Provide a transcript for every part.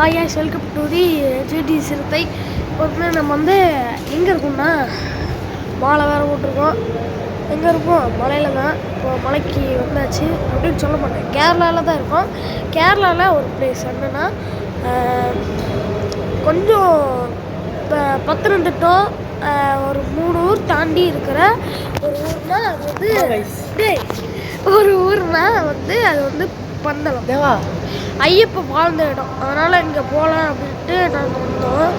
ஆயாஸ் welcome to the GT சிறுத்தை. இப்போ வந்து நம்ம வந்து எங்கே இருக்கோம்னா மாலை வேறு போட்டிருக்கோம். எங்கே இருக்கோம்? மலையில் தான். இப்போ மலைக்கு வந்தாச்சு அப்படின்னு சொல்ல மாட்டேன், கேரளாவில் தான் இருக்கோம். கேரளாவில் ஒரு பிளேஸ் என்னென்னா கொஞ்சம் பத்தனந்திட்டம் ஒரு 3 ஊர் தாண்டி இருக்கிற ஒரு ஊர்னா அது வந்து ஒரு ஊர்னா வந்து அது வந்து பந்தளம் தேவா ஐயப்ப வாழ்ந்த இடம். அதனால் இங்கே போகலாம் அப்படின்ட்டு நாங்கள் வந்தோம்.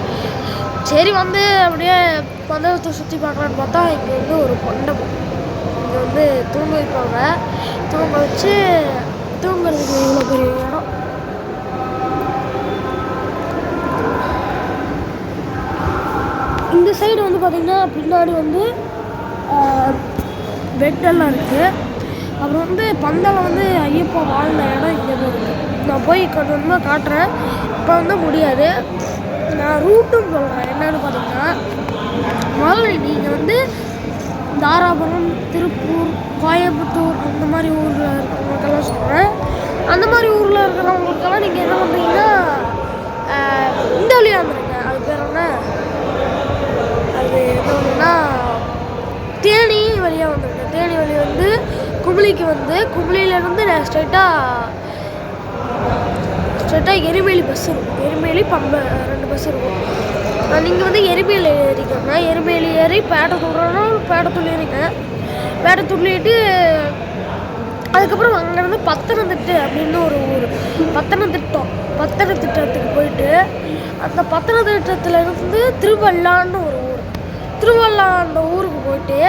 சரி வந்து அப்படியே பந்தளத்தை சுற்றி பார்க்கலான்னு பார்த்தா இங்கே வந்து ஒரு மண்டபம், இங்கே வந்து தூங்க வைப்பாங்க. தூங்க வச்சு தூங்குறதுக்கு இவ்வளோ பெரிய இடம். இந்த சைடு வந்து பார்த்திங்கன்னா பின்னாடி வந்து பெட்டெல்லாம் இருக்குது. அப்புறம் வந்து பந்தளம் வந்து ஐயப்பா வாழ்ந்த இடம் இங்கே தான் இருக்குது. நான் போய் கொஞ்சமாக காட்டுறேன், இப்போ வந்து முடியாது. நான் ரூட்டுன்னு சொல்கிறேன். என்னென்னு பார்த்தீங்கன்னா முதல்ல நீங்கள் வந்து தாராபுரம், திருப்பூர், கோயம்புத்தூர் அந்த மாதிரி ஊரில் இருக்கிறவங்களுக்கெல்லாம் சொல்கிறேன். அந்த மாதிரி ஊரில் இருக்கிறவங்களுக்கெல்லாம் நீங்கள் என்ன பண்ணுறீங்கன்னா இந்த வழியாக வந்துடுங்க. அது பேர் என்ன, அது என்ன ஒன்றுன்னா தேனி வழியாக வந்துடுங்க. தேனி வழி வந்து குமிளிக்கு வந்து குமிளியிலேருந்து ஸ்ட்ரைட்டாக எரிமேலி பஸ் இருக்கும். எரிமேலி பம்பை 2 பஸ் இருக்கும். நீங்கள் வந்து எரிமேலி ஏறிக்கோங்க. எரிமேலி ஏறி பேட்டத்தூர்னா பேட்டத்தூர் ஏறிங்க. பேட்டத்தூர் ஏறிட்டு அதுக்கப்புறம் அங்கேருந்து பத்தனந்திட்டு அப்படின்னு ஒரு ஊர், பத்தனந்திட்டத்துக்கு போயிட்டு அந்த பத்தனந்திட்டத்துலேருந்து திருவல்லான்னு ஒரு ஊர், திருவள்ளா அந்த ஊருக்கு போயிட்டு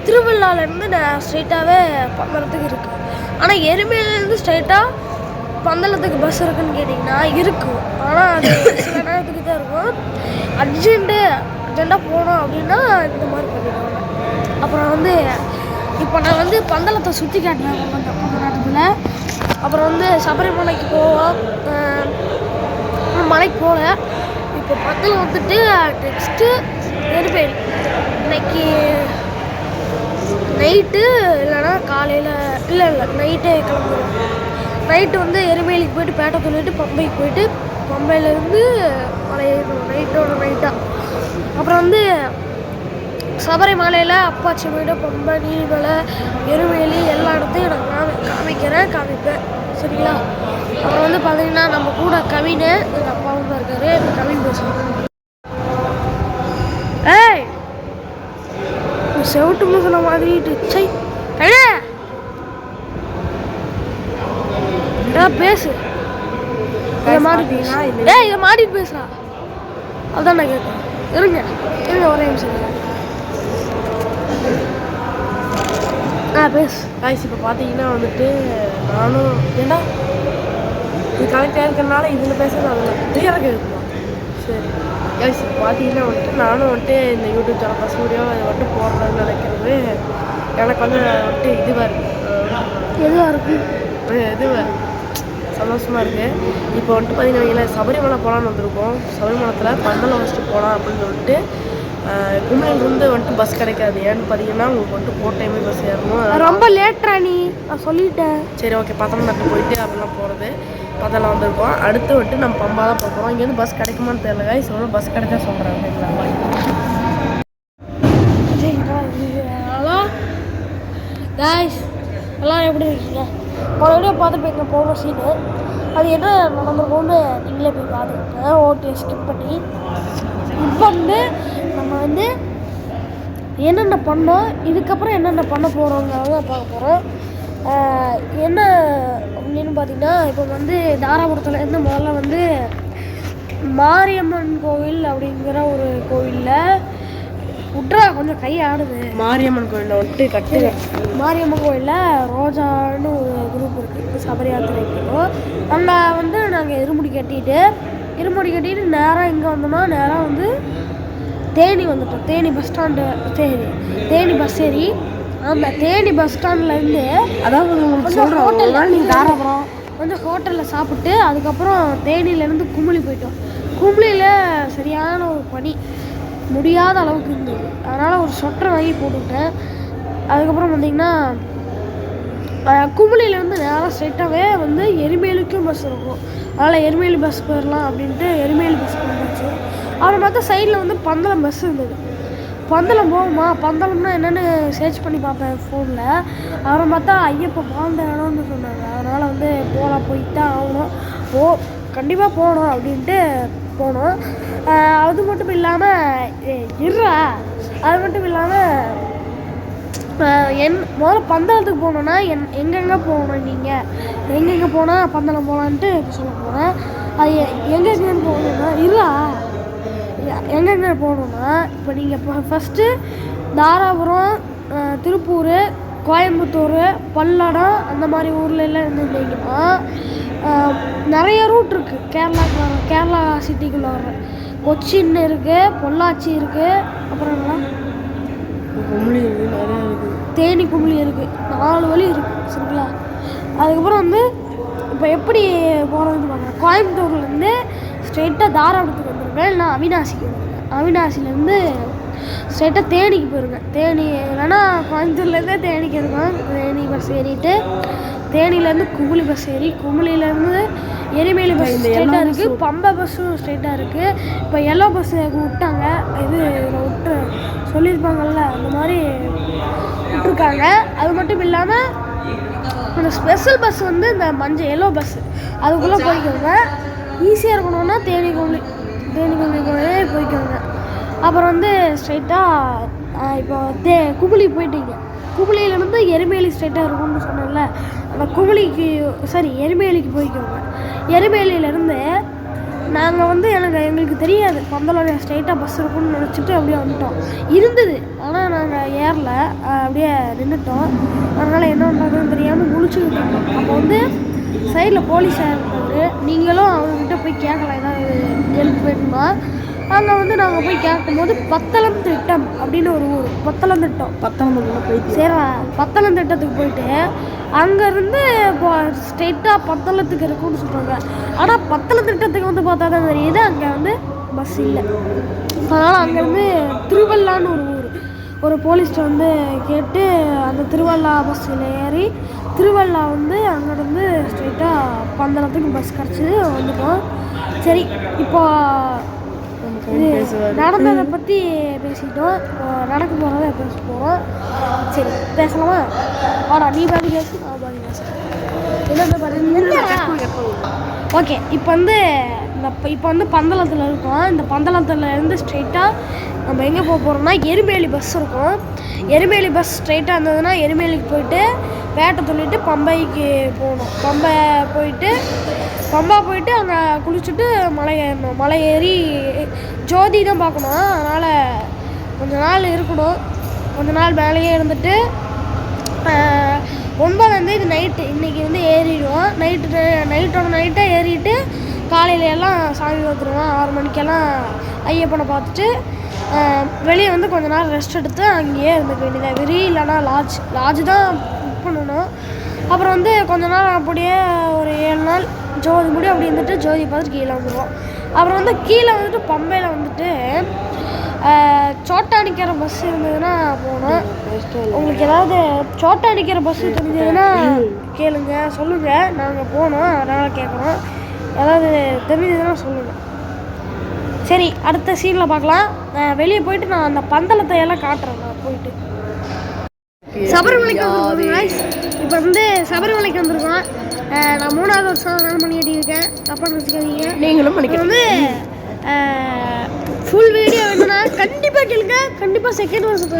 திருவள்ளாலேருந்து நான் ஸ்ட்ரைட்டாகவே பந்தளத்துக்கு இருக்குது. ஆனால் எருமையிலேருந்து ஸ்ட்ரைட்டாக பந்தளத்துக்கு பஸ் இருக்குதுன்னு கேட்டிங்கன்னா இருக்கும். ஆனால் அது சில நேரத்துக்கு தான் இருக்கும். அர்ஜெண்ட்டாக போனோம் அப்படின்னா இந்த மாதிரி பண்ணிடுவாங்க. அப்புறம் வந்து இப்போ நான் வந்து பந்தளத்தை சுற்றி காட்டினேன் கொஞ்ச நேரத்தில். அப்புறம் வந்து சபரிமலைக்கு போவோம். மலைக்கு போகல. இப்போ பந்தளம் வந்துட்டு நெக்ஸ்ட்டு எரிமேலி. இன்னைக்கு நைட்டு இல்லைன்னா காலையில் இல்லை நைட்டே கிளம்புவோம். நைட்டு வந்து எரிமேலிக்கு போய்ட்டு பேட்டை சொல்லிட்டு பம்பைக்கு போயிட்டு பம்பையிலேருந்து மலையேறணும் நைட்டாக. அப்புறம் வந்து சபரிமலையில் அப்பாச்சி வீடு, பம்பை, நீர்மலை, எருமேலி எல்லா இடத்தையும் நான் காமிப்பேன் சரிங்களா. அப்புறம் வந்து பார்த்தீங்கன்னா நம்ம கூட கவின் எங்கள் அப்பாவும் தான் இருக்காரு. கவின் பேசுகிறேன். ஏய் செவிட்டு முகன மாதிரிட்டு சை பேசு. இதை மாட்டிட்டு பேசுறா. அதான் நான் கேட்குறேன். இருங்க ஒரே நிமிஷம் பேசு. காய்ச்சி இப்போ பார்த்தீங்கன்னா வந்துட்டு நானும் ஏன்னா இது கனெக்டாக இருக்கிறனால இதில் பேசுறது அதில் கிளியராக கேட்கலாம். சரி காய்ச்சி இப்போ பார்த்தீங்கன்னா வந்துட்டு நானும் வந்துட்டு இந்த யூடியூப் சேனல் சூர்யா அதை வந்துட்டு போடுறதுன்னு நினைக்கிறது எனக்கு வந்து வந்துட்டு எதுவாக இருக்குது சந்தோஷமாக இருக்குது. இப்போ வந்துட்டு பார்த்தீங்கன்னா சபரிமலை போகலான்னு வந்திருக்கோம். சபரிமலத்தில் பந்தளம் வச்சுட்டு போகலாம் அப்படின்னு சொல்லிட்டு கும்பலிலிருந்து வந்துட்டு பஸ் கிடைக்காது. ஏன்னு பார்த்தீங்கன்னா உங்களுக்கு வந்துட்டு போட்ட டைமே பஸ் ஏறணும். ரொம்ப லேட்ரா நீ, நான் சொல்லிட்டேன். சரி ஓகே, பத்தனந்திட்டு போயிட்டு அப்படிலாம் போகிறது பத்தெல்லாம் வந்திருக்கோம். அடுத்து வந்துட்டு நம்ம பம்பா தான் போகிறோம். இங்கேருந்து பஸ் கிடைக்குமான்னு தெரியல காய்ஸ். சொல்ல பஸ் கிடைச்சா சொல்கிறாங்க. ஹலோ காய்ஸ், எல்லாம் எப்படி இருக்கீங்க? மறுபடியும் பார்த்துருப்பீங்க போகிற சீனு. அது என்ன நடந்திருக்கோன்னு நீங்களே போய் பார்த்துக்கிட்டேன். ஓகே ஸ்கிப் பண்ணி. இப்போ வந்து நம்ம வந்து என்னென்ன பண்ணோம், இதுக்கப்புறம் என்னென்ன பண்ண போகிறோங்கிறத பார்க்க போகிறோம். என்ன அப்படின்னு பார்த்தீங்கன்னா இப்போ வந்து தாராபுரத்துலேருந்து முதல்ல வந்து மாரியம்மன் கோவில் அப்படிங்கிற ஒரு கோவிலில் உட்ரா கொஞ்சம் கை ஆடுது. மாரியம்மன் கோயிலில் வந்துட்டு மாரியம்மன் கோயிலில் ரோஜான்னு ஒரு குரூப் இருக்குது, சபரி யாத்திரைக்கு. அங்கே வந்து நாங்கள் இருமுடி கட்டிட்டு நேராக இங்கே வந்தோம்னா நேராக வந்து தேனி வந்துட்டோம். Theni bus stand Theni bus ஏறி அந்த தேனி பஸ் ஸ்டாண்ட்லேருந்து அதாவது கொஞ்சம் ஹோட்டலில் சாப்பிட்டு அதுக்கப்புறம் தேனியிலேருந்து குமிளி போயிட்டோம். குமிளியில் சரியான ஒரு பனி, முடியாத அளவுக்கு இருந்தது. அதனால் ஒரு சொட்டரை வாங்கி போட்டுக்கிட்டேன். அதுக்கப்புறம் பார்த்திங்கன்னா குமுளிலேருந்து நேராக ஸ்ட்ரைட்டாகவே வந்து எரிமேலிக்கும் பஸ் இருக்கும். அதனால் எரிமேலி பஸ் போயிடலாம் அப்படின்ட்டு எரிமேலி பஸ் போயிடுச்சு. அப்புறம் பார்த்தா சைடில் வந்து பந்தளம் பஸ் இருந்தது. பந்தளம் போகுமா, பந்தளம்னா என்னென்னு சர்ச் பண்ணி பார்ப்பேன் ஃபோனில். அப்புறம் பார்த்தா ஐயப்போ வாழ்ந்த இடம்னு சொன்னாங்க. அதனால் வந்து போகலாம், போயிட்டு தான் ஆகணும். கண்டிப்பாக போகணும் அப்படின்ட்டு போனோம். அது மட்டும் இல்லாமல் அது மட்டும் இல்லாமல் முதல்ல பந்தளத்துக்கு போகணுன்னா எங்கெங்கே போகணும், நீங்கள் எங்கெங்கே போனால் பந்தளம் போகலான்ட்டு சொல்ல போகிறேன். அது எங்கெங்கன்னு போகணுன்னா எங்கெங்கே போகணுன்னா இப்போ நீங்கள் ஃபஸ்ட்டு தாராபுரம், திருப்பூர், கோயம்புத்தூர், பல்லடம் அந்த மாதிரி ஊரில் எல்லாம் இருந்துருந்தீங்கன்னா நிறைய ரூட் இருக்குது. கேரளா சிட்டிக்குள்ளே வர கொச்சின் இருக்குது, பொள்ளாச்சி இருக்குது, அப்புறம் என்ன குமுளி இருக்குது, நிறையா இருக்குது, தேனி குமுளி இருக்குது, 4 வழி இருக்குது. சரிங்களா? அதுக்கப்புறம் வந்து இப்போ எப்படி போகிறதுன்னு பார்க்குறேன். கோயம்புத்தூர்லேருந்து ஸ்ட்ரெயிட்டாக தாராபுரத்துக்கு வந்துருங்க, இல்லைனா அவினாசிக்கு வந்துருங்க. அவினாசிலேருந்து ஸ்ட்ரெயிட்டாக தேனிக்கு போயிருங்க. தேனி இல்லைன்னா கோயம்புத்தூர்லேருந்தே தேனிக்கு இருக்கும். தேனி பஸ் ஏறிட்டு தேனியிலேருந்து குமுளி பஸ் ஏறி குமுளியிலேருந்து எரிமேலி பஸ் ஸ்ட்ரெயிட்டாக இருக்குது. பம்பை பஸ்ஸும் ஸ்ட்ரெயிட்டாக இருக்குது. இப்போ எல்லோ பஸ் விட்டாங்க, இது விட்டு சொல்லியிருப்பாங்கள்ல, அந்த மாதிரி விட்டுருக்காங்க. அது மட்டும் இல்லாமல் அந்த ஸ்பெஷல் பஸ் வந்து இந்த எல்லோ பஸ்ஸு அதுக்குள்ளே போய்க்கோங்க. ஈஸியாக இருக்கணும்னா தேனி குமுளி போய்க்கோங்க. அப்புறம் வந்து ஸ்ட்ரெயிட்டாக இப்போ குமுளி போயிட்டீங்க. குமுளியிலேருந்து எரிமேலி ஸ்ட்ரெயிட்டாக இருக்கும்னு சொன்னோம்ல, அந்த எரிமேலிக்கு போய்க்கோங்க. எரிமேலியிலேருந்து நாங்கள் வந்து எங்களுக்கு தெரியாது பந்தளம் ஸ்ட்ரெயிட்டாக பஸ் இருக்குன்னு நினச்சிட்டு அப்படியே வந்துட்டோம். இருந்தது, ஆனால் நாங்கள் ஏறல, அப்படியே நின்றுட்டோம். அதனால் என்ன பண்ணுறதுன்னு தெரியாமல் முழிச்சுக்கிட்டு இருக்கோம். அப்போ வந்து சைடில் போலீஸாக இருந்தாரு. நீங்களும் அவங்ககிட்ட போய் கேட்கலாம், ஏதாவது ஹெல்ப் வேணுமா. அங்கே வந்து நாங்கள் போய் கேட்கும்போது பத்தளம் திட்டம் அப்படின்னு ஒரு ஊர். பத்தளம் போயிட்டு பத்தளம் திட்டத்துக்கு போயிட்டு அங்கேருந்து ஸ்ட்ரெயிட்டாக பத்தளத்துக்கு இருக்குன்னு சொல்கிறாங்க. ஆனால் பத்தளம் திட்டத்துக்கு வந்து பார்த்தா தான் தெரியுது அங்கே வந்து பஸ் இல்லை. அதனால் அங்கேருந்து திருவள்ளான்னு ஒரு ஊர். ஒரு போலீஸ்கிட்ட வந்து கேட்டு அந்த திருவள்ளா பஸ்ஸில் ஏறி திருவள்ளா வந்து அங்கேருந்து ஸ்ட்ரெயிட்டாக பந்தளத்துக்கு பஸ் கிடச்சிது, வந்துட்டோம். சரி, இப்போ நடந்ததை பற்றி பேசிட்டோம். நடக்க போகிறத பேச போகிறோம். சரி, பேசலாமா? நீ பாதி பேசு, நான் பாதி பேசுகிறேன். ஓகே, இப்போ வந்து பந்தளத்தில் இருக்கோம். இந்த பந்தளத்தில் இருந்து ஸ்ட்ரெயிட்டாக நம்ம எங்கே போக போகிறோம்னா எரிமேலி பஸ் இருக்கும். எரிமேலி பஸ் ஸ்ட்ரெயிட்டாக இருந்ததுன்னா எரிமேலிக்கு போயிட்டு வேட்டை சொல்லிட்டு பம்பைக்கு போகணும். பம்பா போயிட்டு அங்கே குளிச்சுட்டு மலை ஏறணும். மலை ஏறி ஜோதி தான் பார்க்கணும். அதனால் கொஞ்ச நாள் இருக்கணும். கொஞ்ச நாள் மேலேயே இருந்துட்டு 9ஆந்தேதி நைட்டு இன்றைக்கி வந்து ஏறிடுவோம். நைட்டே ஏறிட்டு காலையில எல்லாம் சாமி வந்துடுவோம். 6 மணிக்கெல்லாம் ஐயப்பனை பார்த்துட்டு வெளியே வந்து கொஞ்ச நாள் ரெஸ்ட் எடுத்து அங்கேயே இருந்துக்க வேண்டியதாக. இல்லைனா லாட்ஜ் தான் புக் பண்ணணும். அப்புறம் வந்து கொஞ்ச நாள் அப்படியே ஒரு 7 நாள் ஜோதி முடியும் அப்படி இருந்துட்டு ஜோதி பார்த்துட்டு கீழே வந்துடுவோம். அப்புறம் வந்து கீழே வந்துட்டு பம்பையில் வந்துட்டு சோட்டானிக்கிற பஸ் இருந்ததுன்னா போகணும். உங்களுக்கு ஏதாவது சோட்டானிக்கிற பஸ்ஸு தெரிஞ்சதுன்னா கேளுங்க, சொல்லுங்கள். நாங்கள் போகணும், அதனால் கேட்குறோம். ஏதாவது தெரிஞ்சதுன்னா சொல்லுங்கள். சரி, அடுத்த சீனில் பார்க்கலாம். வெளியே போயிட்டு நான் அந்த பந்தளத்தை எல்லாம் காட்டுறேன். நான் போயிட்டு சபரிமலைக்கு வந்துருக்கோம். இப்போ வந்து சபரிமலைக்கு வந்திருக்கோம். நான் 3ஆவது வருஷம் அதனால் மணி கட்டியிருக்கேன். தப்பாக நினச்சிக்காதீங்க, நீங்களும் பண்ணிக்க. வந்து ஃபுல் வீடியோ வேணும்னா கண்டிப்பாக கேளுங்க. கண்டிப்பாக செகண்ட் வருஷமோ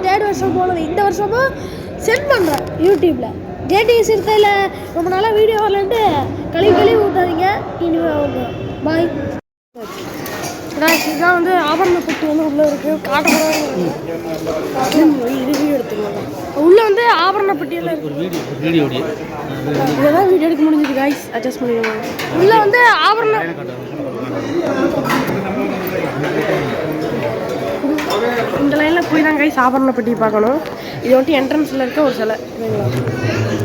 3rd வருஷம் போனது இந்த வருஷமும் சென்ட் பண்ணுறேன் யூடியூப்பில். ஜேடிஎஸ் இருக்கையில் ரொம்ப நாளாக வீடியோ வரலன்ட்டு கழுவி ஊற்றாதீங்க. இனிமேல் வந்துடும். பாய். இதுதான் வந்து ஆபரண பெட்டி வந்து உள்ளே இருக்குது. காட்டக்கூடாது, எடுத்துக்கலாம். உள்ளே வந்து ஆபரண பெட்டியெல்லாம் இருக்குது. இதெல்லாம் வீடியோ எடுக்க முடிஞ்சது காய்ஸ். அட்ஜஸ்ட் பண்ணிடுவாங்க. உள்ளே வந்து ஆபரண இந்த லைனில் போய் தான் காய்ஸ் ஆபரண பெட்டி பார்க்கணும். இது வந்துட்டு என்ட்ரன்ஸில் இருக்க ஒரு சிலை.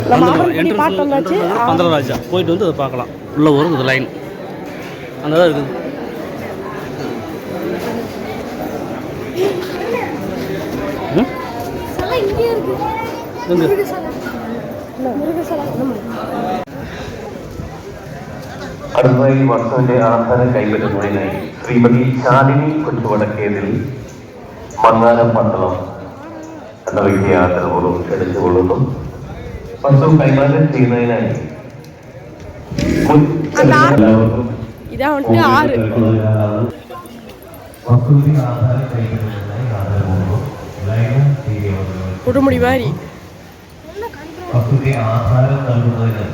நம்ம ஆபரண பெட்டி பார்த்து வந்தாச்சு. பந்தளராஜா போயிட்டு வந்து அதை பார்க்கலாம். உள்ள வரும் இது லைன் அங்கே தான் இருக்குது. இங்கே இருக்குது. അടുത്തതായി വർഷത്തിന്റെ ആഹാരം കൈപ്പറ്റുന്നതിനായി ശ്രീമതി ശാലിനി കൊച്ചുവടക്കേതിൽ മങ്ങാരം പന്തളം എന്ന വ്യക്തിയെ ആദരവോടും ക്ഷണിച്ചുകൊള്ളുന്നു. വസ്തു കൈമാറ്റം ചെയ്യുന്നതിനായി கொடுமுடி மாதிரி ആഹാരം നൽകുന്നതിന്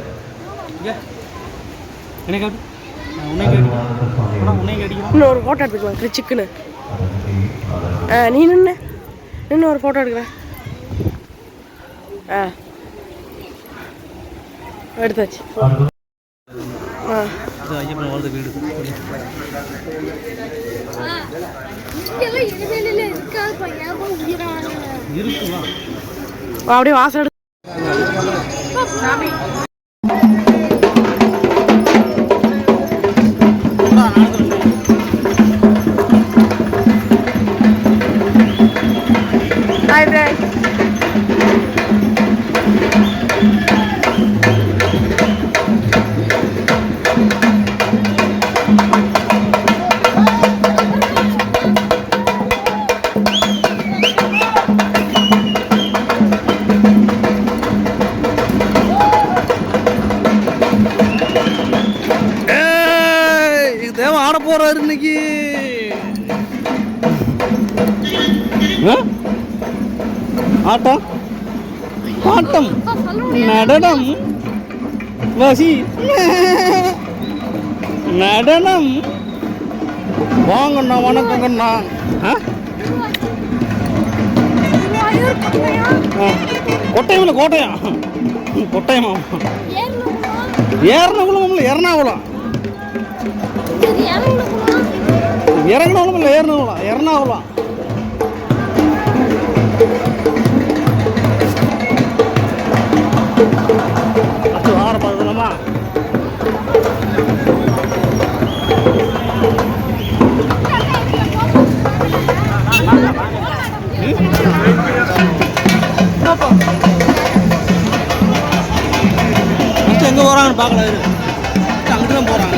இன்னொரு ஃபோட்டோ எடுத்துக்கலாம் சிக்கனு நீ நின்று ஒரு ஃபோட்டோ எடுக்கிறேன் எடுத்தாச்சு வீடு அப்படியே வாசல் எடுத்து ஆட போறாரு இன்னைக்கு. ஆட்டம் பாட்டம் நடனம் வசி நடனம். வாங்கண்ணா வணக்கங்கண்ணா. கொட்டையம் கோட்டையா கொட்டையமா ஏறனகுளம் எர்ணாகுளம் இறங்கினாலும் இல்லை ஏறினாலும் எர்ணாகுளம். அது ஆற பார்க்கலாமா? எங்கே போகிறாங்கன்னு பார்க்கல. அங்கிட்டு தான் போகிறாங்க.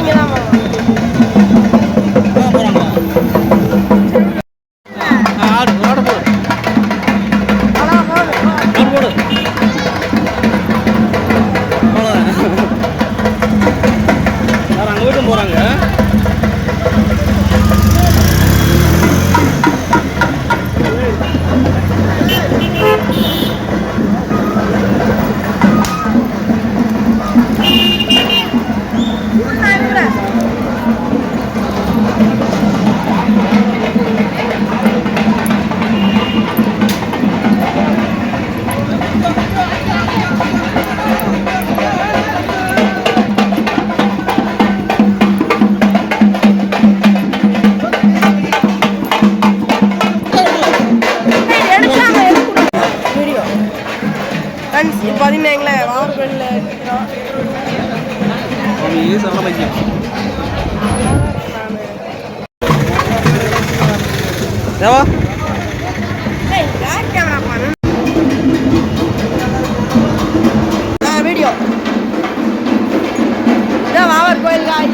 பார்த்தீங்கன்னா எங்களை வாவர்கோயிலில் தேவா வீடியோ இதான் வாவர்கோயில் காய்.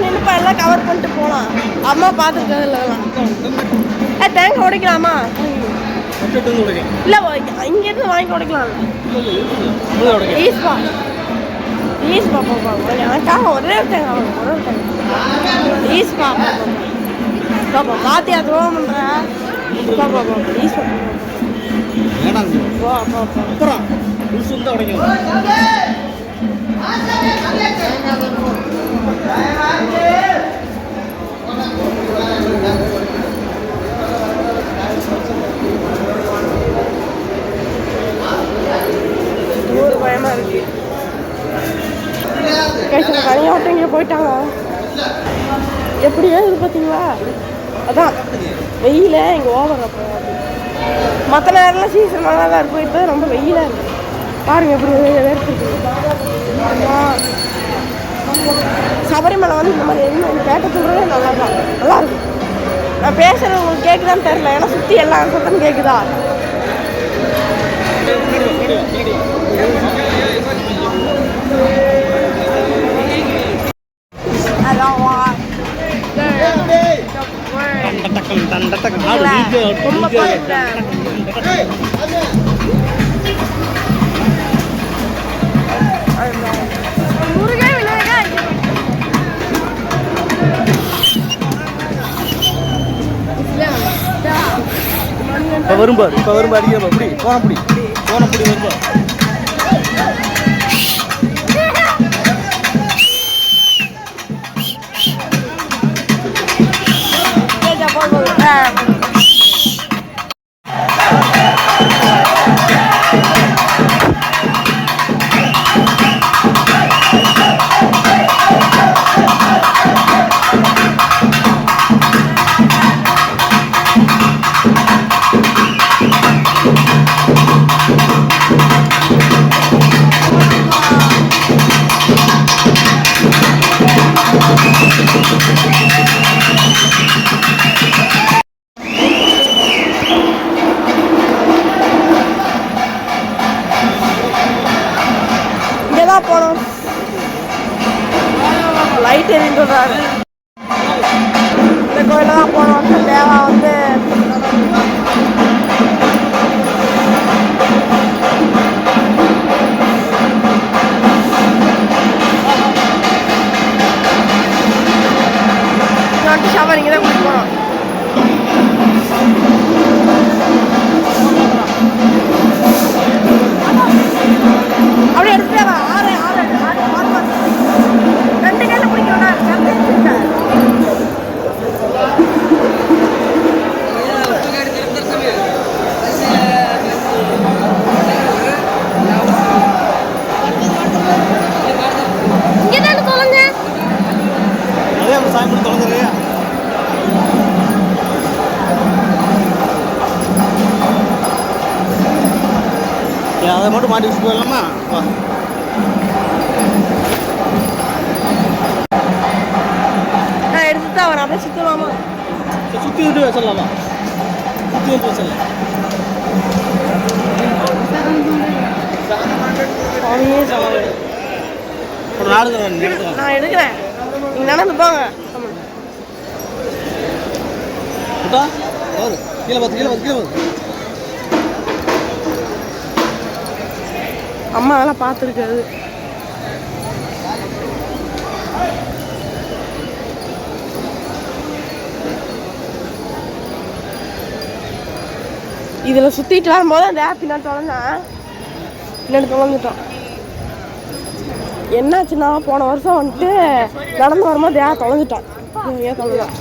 நின்னுப்பா எல்லாம் கவர் பண்ணிட்டு போகலாம். அம்மா பார்த்துருக்கது இல்லைலாம். தேங்காய் உடைக்கலாமா? இல்லை இங்கேருந்து வாங்கி உடைக்கலாம். ஈஸ்பா ஈஸ்பா பாப்பா எனக்காக ஒரே தேங்காய் ஒரே தேங்காய் ஈஸ்பா பாப்பா பாத்தியா துரோகம் பண்ணுற பாப்பா பாப்பா ஈஸ்பா பாப்பா பயமா இருக்கு. தனியாக விட்டு இங்கே போயிட்டாங்க. எப்படியோ இது பார்த்தீங்களா? அதான் வெயில இங்கே ஓவர். அப்போ மற்ற நேரம்லாம் சீசன் நல்லா தான் இருக்கும். இப்போ ரொம்ப வெயிலாக இருக்குது. பாருங்கள் எப்படி வேர்த்துருக்கு. சபரிமலை வந்து இந்த மாதிரி எதுவும் கேட்ட சொல்கிறதே நல்லாயிருக்கும். நான் பேசுகிறது உங்களுக்கு கேட்குதான்னு தெரியல, ஏன்னா சுற்றி எல்லாம் சத்தம் கேட்குதா. இப்போ வரும்பார் அடிக்கிறப்ப அப்படி போனப்படி வரும்பார். போனோம் லைட் எரிஞ்சுடுறாரு. இந்த கோயில தான் போனோம். தேவா வந்து ஷவர் இங்கே தான் கூட்டிட்டு போனோம். அப்படியே எடுத்துட்டே வா. ஆறு ரெண்டு கையில் பிடிக்கணும்னா இங்கே தான் தொலைங்க. அதே சாமி தொலைஞ்சிருக்கியா? அதை மட்டும் மாட்டி வச்சுட்டு போயிடலாமா? நான் எடுத்து தான் வரேன். அப்படியே சுற்றலாமா? சுற்றி விட்டு வச்சிடலாமா? சுற்றி விட்டு வச்சிடலாம். ஒரு நான் எடுக்கிறேன். நீங்கள் நடந்து போங்க. கீழே பார்த்து அம்மா அதெல்லாம் பார்த்துருக்காது. இதில் சுற்றிட்டு வரும்போது அந்த ஆப் பின்னாடி தொலைஞ்சான். பின்னாடி தொலைஞ்சிட்டோம். என்னாச்சுன்னா போன வருஷம் வந்துட்டு நடந்து வரும்போது ஏன் தொலைஞ்சிட்டான். ஏன் தொலைஞ்சான்?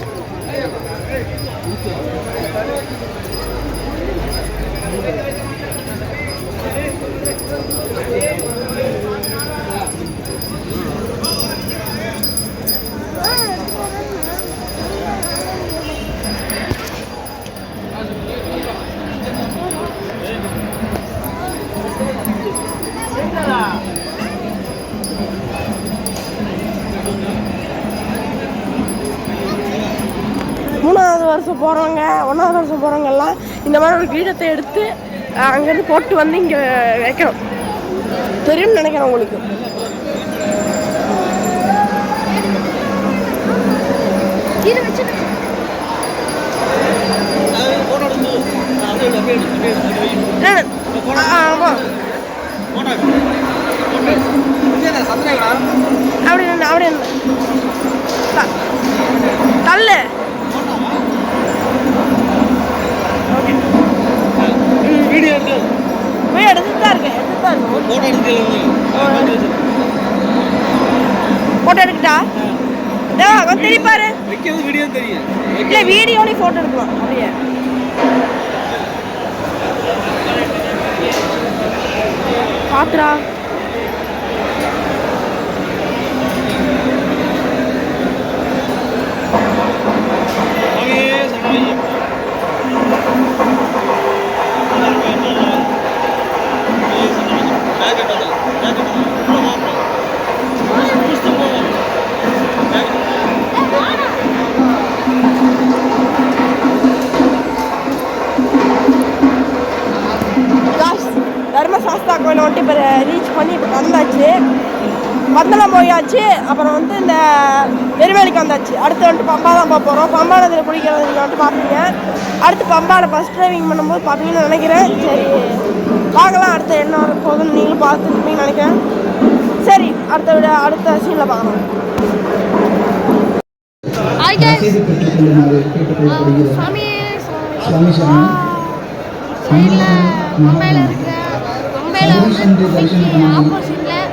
மூணாவது வருஷம் போகிறவங்க, ஒன்றாவது வருஷம் போகிறவங்க எல்லாம் இந்த மாதிரி ஒரு கிரீடத்தை எடுத்து அங்கேருந்து போட்டு வந்து இங்கே வைக்கணும். தெரியும்னு நினைக்கிறேன் உங்களுக்கு. ஆமாம் அப்படி அப்படி தள்ளு. போய் எடுத்துட்டு தான் இருக்கேன். போட்டோ எடுக்கிட்டா கொஞ்சம் தெரிப்பாரு. இல்லை வீடியோலையும் ஃபோட்டோ எடுக்கலாம். அப்படியே பாத்துரா. தர்மசாஸ்தா கோயிலை வந்துட்டு இப்போ ரீச் பண்ணி இப்போ வந்தாச்சு. பந்தளம் போயாச்சு. அப்புறம் வந்து இந்த எருமேலிக்கு வந்தாச்சு. அடுத்து வந்துட்டு பம்பா தான் பார்க்க போகிறோம். பம்பா நதியில் குளிக்கிறது நீங்கள் வந்துட்டு பார்ப்பீங்க. அடுத்து பம்பாவில் ஃபஸ்ட் ட்ரைவிங் பண்ணும்போது பார்ப்பீங்கன்னு நினைக்கிறேன். சரி பார்க்கலாம், அடுத்து என்ன வர போகுதுன்னு நீங்களும் பார்த்துருப்பீங்கன்னு நினைக்கிறேன். சரி அடுத்த சீனில் பார்க்கலாம்.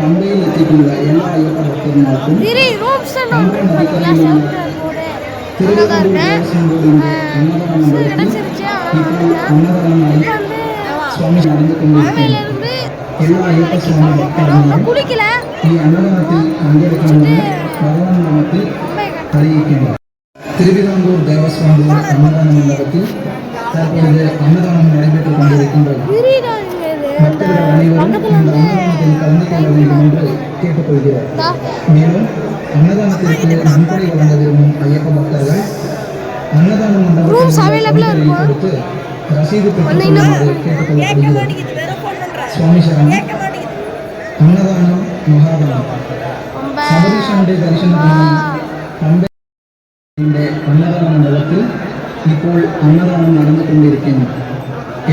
பம்பையில் எத்திட்டுள்ள எல்லா ஐயப்ப பக்தர்களுக்கும் திருவிதாங்கூர் தேவஸ்வம் போர்டின் அன்னதான மண்டபத்தில் இப்போ அன்னதானம் சுவாமி நடந்து கொண்டிருக்கிறது. எல்லா ஐயப்ப சுவாமி பக்தர்களும் அன்னதானத்தில் பங்கெடுக்குமாறு பகவான் நாமத்தில் அறிவிக்கின்றனர். திருவிதாங்கூர் தேவஸ்வம் போர்டு அன்னதான மண்டபத்தில் தற்பொழுது அன்னதானம் நடைபெற்றுக் கொண்டிருக்கின்றது. பக்தர்கள் அனைவரும் இந்த அன்னதானத்தில் கலந்து கொள்ள வேண்டும் என்று கேட்டுக்கொள்கிறார். மேலும் அன்னதானத்திற்கு நன்கொடை வழங்க விரும்பும் ஐயப்ப பக்தர்கள் அன்னதான மண்டபத்தில் கொடுத்து ரசீது பெற்றுக்கொள்ளுமாறு கேட்டுக்கொள்ளப்படுகிறது. சுவாமி சரணம். அன்னதானம் மகாதானம் சபரிஷண்டே தரிசனத்தினால் பம்பை அன்னதான மண்டபத்தில் இப்போ அன்னதானம் நடந்து கொண்டிருக்கின்றன.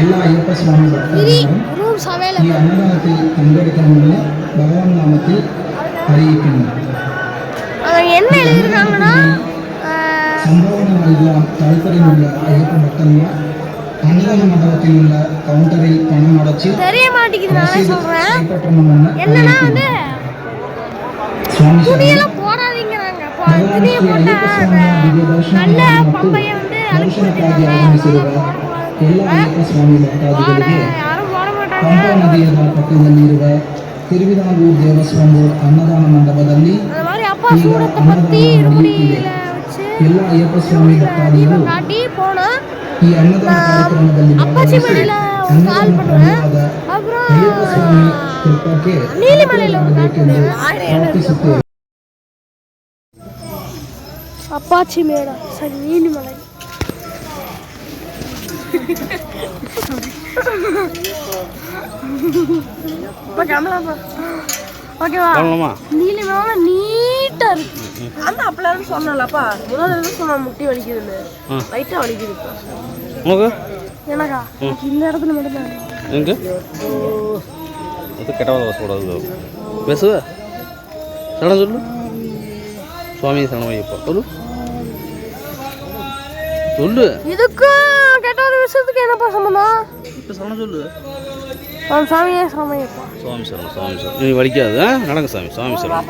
எல்லா ஐயப்ப சுவாமி பக்தர்களும் அன்னதானத்தில் பங்கெடுக்கணும்னு பகவான் நாமத்தில் அறிவிக்கின்றனர். சம்பாவனை நல்கலாம் தளத்தில் உள்ள ஐயப்ப பக்தர்கள் அன்னதான மண்டபத்தில் உள்ள கவுண்டரில் பணம் அடைச்சு கைப்பற்றணும் சுவாமி தரிசனக்காக ஆரம்பிச்சிருவார். ಎಲ್ಲ ಅಯ್ಯಪ್ಪ ಸ್ವಾಮಿ ಭಕ್ತಾದಿಗಳಿಗೆ ಪಂಪಾ ನದಿಯ ಪಕ್ಕದಲ್ಲಿರುವ ತಿರುವಿದಾಂಗೂರು ದೇವಸ್ವಾಮಿ ಬೋರ್ಡ್ ಅನ್ನದಾನ ಮಂಟಪದಲ್ಲಿ ಈಗ ಅನ್ನದಾನ ನಡೆಯುತ್ತಿದೆ. ಎಲ್ಲ ಅಯ್ಯಪ್ಪ ಸ್ವಾಮಿ ಭಕ್ತಾದಿಗಳು ಈ ಅನ್ನದಾನ ಕಾರ್ಯಕ್ರಮದಲ್ಲಿ ಭಾಗವಹಿಸಿ ಅನ್ನದಾನ ಪ್ರಭುವಾದ ಅಯ್ಯಪ್ಪ ಸ್ವಾಮಿ ಕೃಪಕ್ಕೆ ಪಾತ್ರರಾಗಬೇಕೆಂದು ಪ್ರಾರ್ಥಿಸುತ್ತೇವೆ. அப்பாச்சி மேடா சரி நீலிமலை ஓகேவா? நீலிமலை நீட்டா இருக்கு. அந்த அப்பெல்லாம் சொன்னாலப்பா முதல்ல சொன்னா முட்டி வலிக்குதுன்னு லைட்டா வலிக்குது. எனக்கா இந்த இடத்துல மட்டும்தான் எங்க அது கெட்டவதை வசக்கூடாது பேசுவ சரணம் சொல்லு. சுவாமி சரணமையப்பா சொல்லு சொல்லு. இதுக்கும் கெட்டவத விஷயத்துக்கு என்னப்பா சம்பந்தம்? இப்போ சரணம் சொல்லு. சாமியே சரணமையப்பா. சுவாமி சரணம் சுவாமி சரணம். நீ வலிக்காது நடங்க சாமி சுவாமி சரணம்.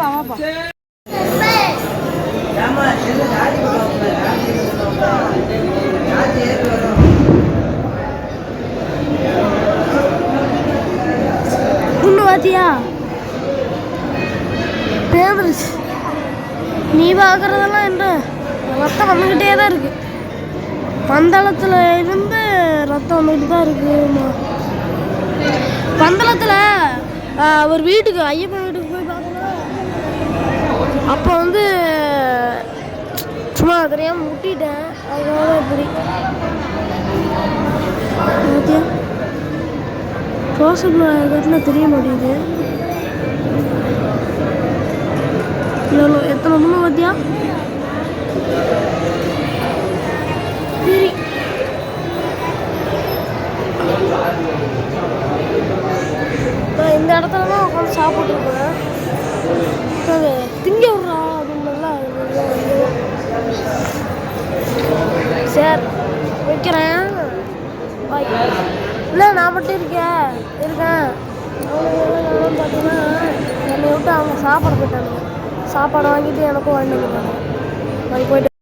புண்ணு வாத்தியா பேதரிச்சு நீ பார்க்குறதெல்லாம் என்ன ரத்தம் வந்துக்கிட்டே தான் இருக்கு. பந்தளத்தில் இருந்து ரத்தம் வந்துக்கிட்டு தான் இருக்கு. பந்தளத்தில் ஒரு வீட்டுக்கு ஐயப்பன் வீட்டுக்கு போய் பார்த்தோம்னா அப்போ வந்து சும்மா தெரியாமல் முட்டிட்டேன். அதனால இப்படி க்ளோஸ்அப்பில் இருக்கிறதுல தெரிய மாட்டேங்குது. எத்தனை முன்னு பார்த்தியா? சரி நான் இந்த இடத்துல தான் உட்காந்து சாப்பிட்ருப்பேன். அது திங்க விட்றா அப்படின்னா சரி வைக்கிறேன். இல்லை நான் மட்டும் இருக்கேன் பார்த்தீங்கன்னா என்னை விட்டு அவங்க சாப்பிட போயிட்டாங்க. சாப்பாடு வாங்கிட்டு எனக்கும் வாங்கிட்டு வந்துட்டாங்க. அது போயிட்டு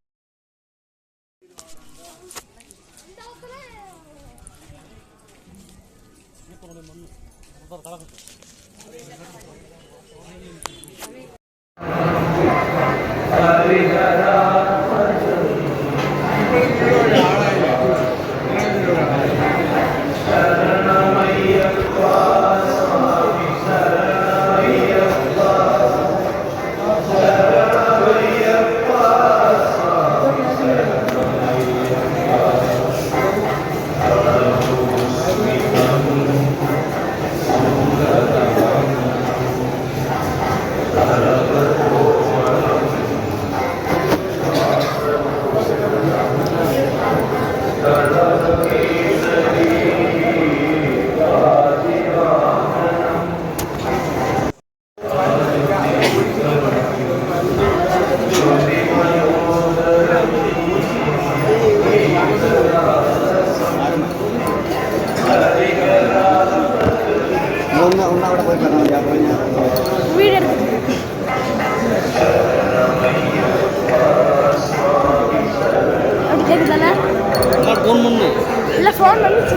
ஃபோன் வந்துச்சு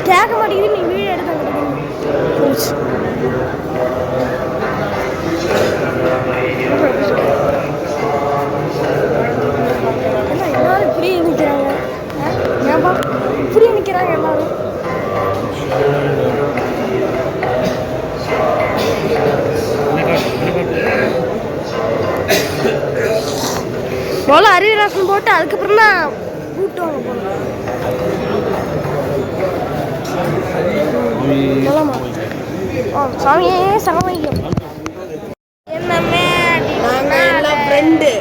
கேட்க மாட்டேங்குது. நீ வீடியோ எடுத்து போச்சு. எல்லாரும் இப்படியே நிற்கிறாங்க. ஏன்பா இப்படியே நிற்கிறாங்க எல்லாரும்? போல அறிவிராசன் போட்டு அதுக்கப்புறம் தான் கூட்டுவாங்க போல. சாமியே சமயம் என்னமே நாங்கள் எல்லாம் ஃப்ரெண்டு.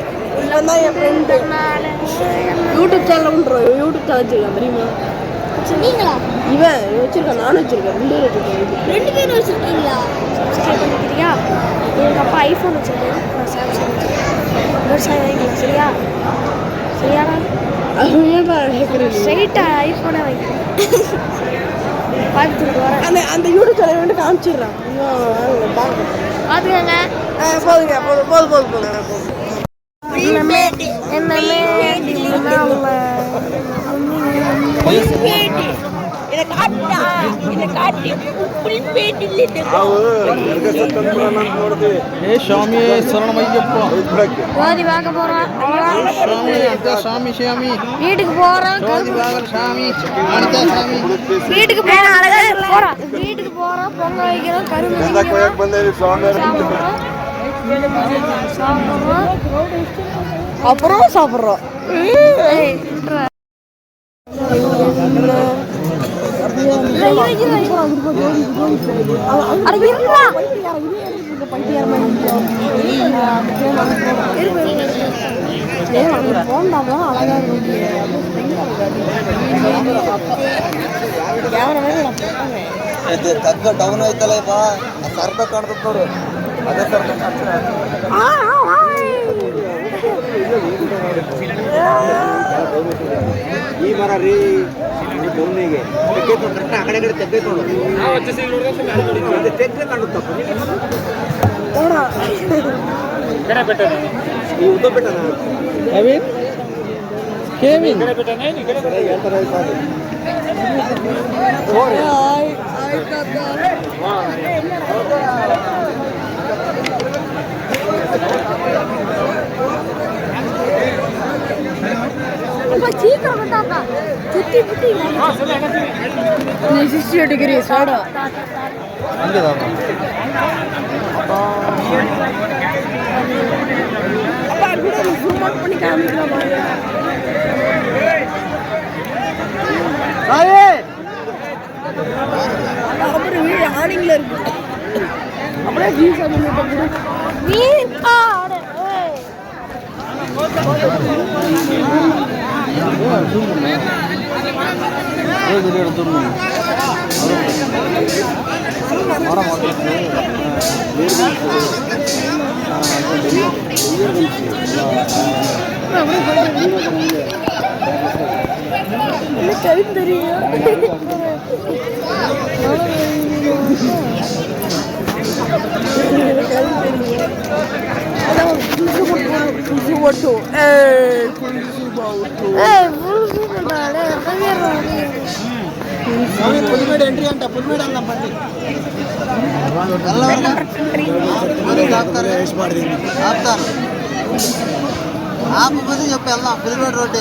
இவன் தான் என் ஃப்ரெண்டு. யூடியூப் சேனல் பண்ணுறோம். யூடியூப் சேனல் வச்சுருக்கேன் தெரியுமா? நீங்களா? இவன் வச்சுருக்கேன், நானும் வச்சுருக்கேன். 2 பேரும் வச்சுருக்கீங்களா? சப்ஸ்கிரைப் பண்ணிக்கிறியா? எங்கள் அப்பா ஐஃபோன் வச்சுருக்கேன், நான் சாம்சங் வச்சுருக்கேன். விவசாயம் வாங்கிக்கலாம் சரியா? சரியாடா? ஸ்ட்ரைட்டாக ஐஃபோனே வாங்கிக்கிறேன். பார்த்துட்டு வரேன். அந்த யூடியூப் சேனல் வந்து காமிச்சிடுறான். பார்த்துக்கங்க. போதுங்க, போதும். என்னமே ஏ சாமி சரணமையப்பா ஜோதி பார்க்க போறோம். சாமி அந்த சாமி சாமி வீட்டுக்கு போறோம். ஜோதி வாகல் சாமி அந்த சாமி வீட்டுக்கு போறோம். வீட்டுக்கு போறோம். பொங்கல் வைக்கிறோம். கரும்பு அப்புறம் சாப்பிட்றோம். ತಗ್ಗ ಡೌನ್ ಆಯ್ತಲ್ಲಪ್ಪ ಸರ್ದ ಕಾಣ್ತದ ನೋಡು ಅದೇ ಸರ್ದ ಈ ಮರ ರೀ ಡೌನಿಗೆ ತೆಗೆದು ಕರೆಕ್ಟ್ ಆ ಕಡೆ ತೆಗೆದು ನೋಡು ತೆಗ್ಗ ಕಾಣುತ್ತಪ್ಪ ಈ ಉದ್ದ ಬೆಟ್ಟನ ಡಿಗ್ರಿ ಸಾಡ பண்ணி காமிக்கலாம். அப்புறம் வீடு ஆனிங்ல இருக்கு. அப்படியே ஜீஸ் தெரியும். పులిమేడ ఎంట్రీ అంట పులిమేడ అన్న బండి ఆపుతారు ఆపకపోతే చెప్పి వెళ్దాం పులిమేడ రోడ్డు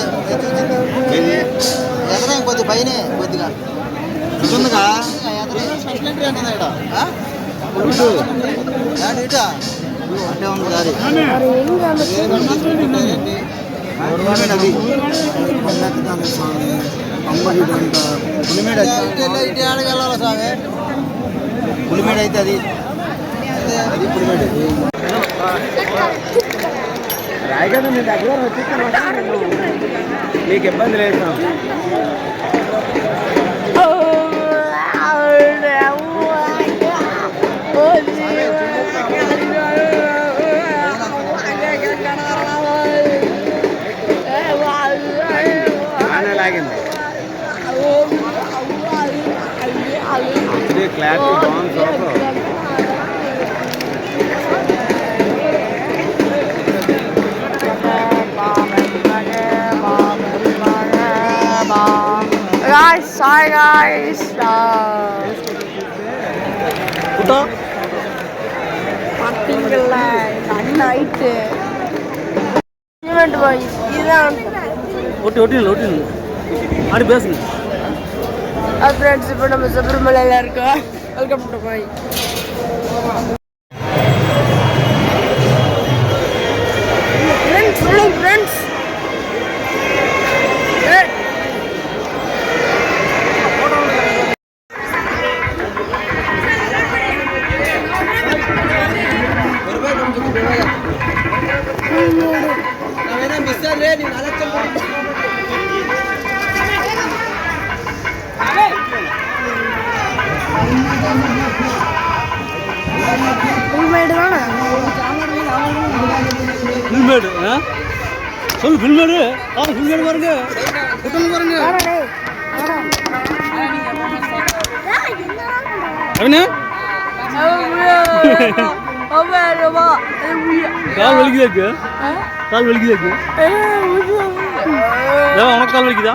ఎదరే కొద్ది పైనే కొద్దిగా ఉందిగా ఎదరే స్పెషల్ ఎంట్రీ అంటుంది ఇక్కడ ఇటా అంటే ఉంది దారి పులిమేడ ఇటు ఆడగలరా స్వామి పులిమేడ అయితే అది అది పులిమేడ రాయగడ మీ దగ్గర వచ్చి మీకు ఇబ్బంది లేదు లాగింది క్లారిటీ బాగుంది సోఫా Guys, Hi guys. கூட்டா பார்த்தீங்களா நைட்டு பாய்ஸ் இதுதான் ஒட்டி ஆடி பேசுங்க. ஃப்ரெண்ட்ஸ் இப்போ நம்ம சபரிமலையில் இருக்கோம். Welcome to bye. ஃப்ரெண்ட்ஸ் ஃபில்மேடு சொல்லு ஃபில்மேடு ஃபில்மேடு பாருங்க ஹோட்டல் பாருங்க அவனே கால் வலிக்குதாக்கு உனக்கு கால் வலிக்குதா?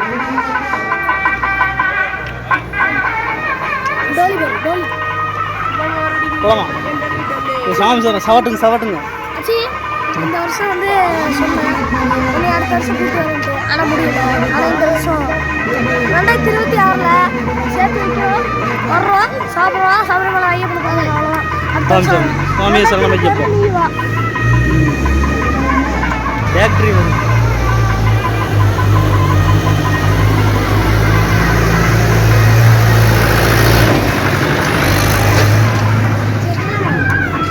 போலாமா? சாமி சார் சவட்டுங்க. இந்த வருஷம் வந்து சொன்னேன் இனி அடுத்த வருஷம் கூப்பிட்டு வரேன்ட்டு, ஆனால் முடியல. ஆனால் இந்த வருஷம் 2026 சேர்த்து வைக்கிறோம், வர்றோம், சாப்பிடுவோம், சபரிமலை ஐயப்பன் கோவில் அவ்வளோதான். அடுத்த வருஷம் சுவாமியை சரணம் வைக்கப்போம். லீவா ஃபேக்ட்ரி வரும்.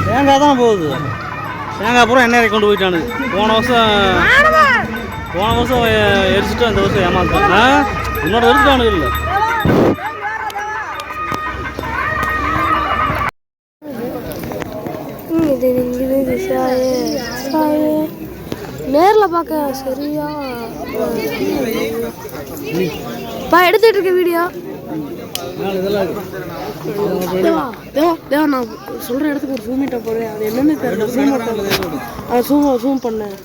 தேங்காய் தான் போகுது. தேங்காய் பூரா எண்ணெய் கொண்டு போயிட்டானு. போன வருஷம் எரிச்சிட்டு அந்த வருஷம் ஏமாத்தான். இன்னொரு வருஷம் இல்லை. நேரில் பார்க்க சரியா எடுத்துட்டு இருக்க வீடியோ. தேவா நான் சொல்கிற இடத்துக்கு ஒரு ஜூமிட்ட போகிறேன். அது என்னென்னு தெரியல. ஜூம் பண்ணேன்.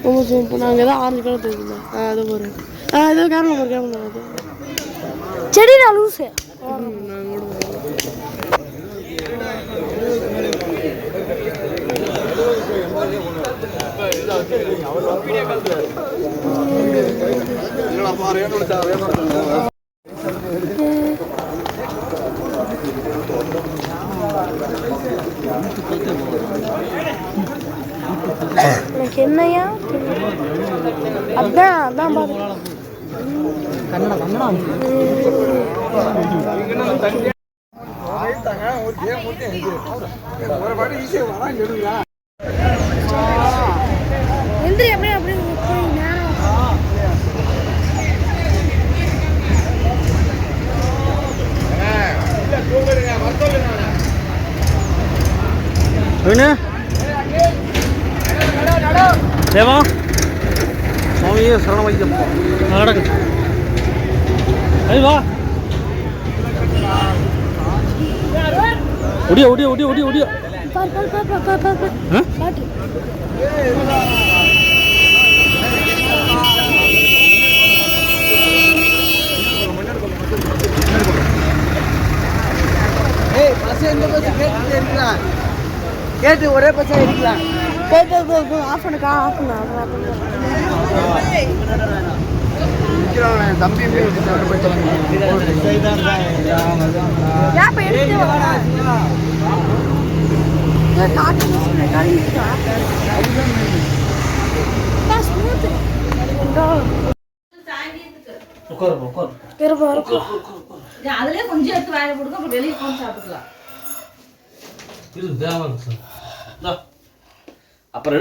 ரொம்ப ஜூம் பண்ண அங்கே ஏதோ ஆரஞ்சு கலர் தெரியுது. அது போகிறேன். ஏதோ கேமரா அது செடிடா லூசு. எனக்கு என்னையா அதான் பாரு. எந்திரி அப்படியே தேவா சுவாமியே சரணம் வைக்கப்போம். நடக்கு வா ஒடியா கேட்டு ஒரே பச்சை இருக்கலாம். ஆஃப் பண்ணுக்கா தம்பி அதுலயே கொஞ்சம் எடுத்து வாங்கி கொடுங்க, அப்புறம் வெளியே போய் சாப்பிட்டுக்கலாம். அப்புறம்